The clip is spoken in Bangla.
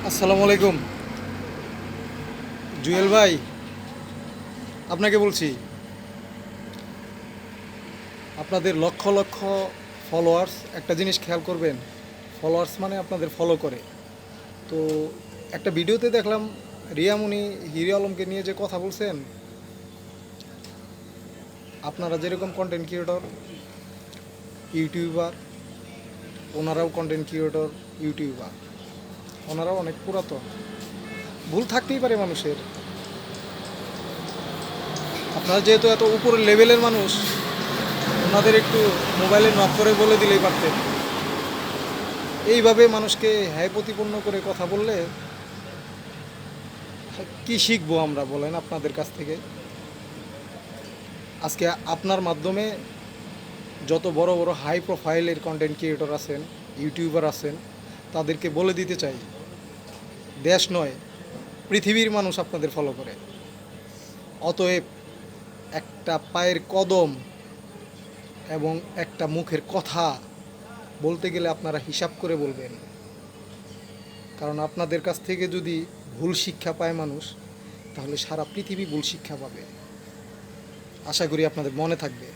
আসসালামু আলাইকুম জুয়েল ভাই, আপনাকে বলছি আপনাদের লক্ষ লক্ষ ফলোয়ার্স একটা জিনিস খেয়াল করবেন। ফলোয়ার্স মানে আপনাদের ফলো করে। তো একটা ভিডিওতে দেখলাম রিয়ামণি হিরো আলমকে নিয়ে যে কথা বলছেন, আপনারা যেরকম কন্টেন্ট ক্রিয়েটর ইউটিউবার, ওনারাও কন্টেন্ট ক্রিয়েটর ইউটিউবার, ওনারাও অনেক পুরাতন। ভুল থাকতেই পারে মানুষের। আপনারা যেহেতু এত উপরের লেভেলের মানুষ, ওনাদের একটু মোবাইলে নক করে বলে দিলেই পারতেন। এইভাবে মানুষকে হ্যায় প্রতিপন্ন করে কথা বললে কি শিখবো আমরা বলেন আপনাদের কাছ থেকে? আজকে আপনার মাধ্যমে যত বড় বড় হাই প্রোফাইলের কন্টেন্ট ক্রিয়েটর আছেন, ইউটিউবার আছেন, তাদেরকে বলে দিতে চাই, দেশ নয় পৃথিবীর মানুষ আপনাদের ফলো করে। অতএব একটা পায়ের কদম এবং একটা মুখের কথা বলতে গেলে আপনারা হিসাব করে বলবেন। কারণ আপনাদের কাছ থেকে যদি ভুল শিক্ষা পায় মানুষ, তাহলে সারা পৃথিবী ভুল শিক্ষা পাবে। আশা করি আপনাদের মনে থাকবে।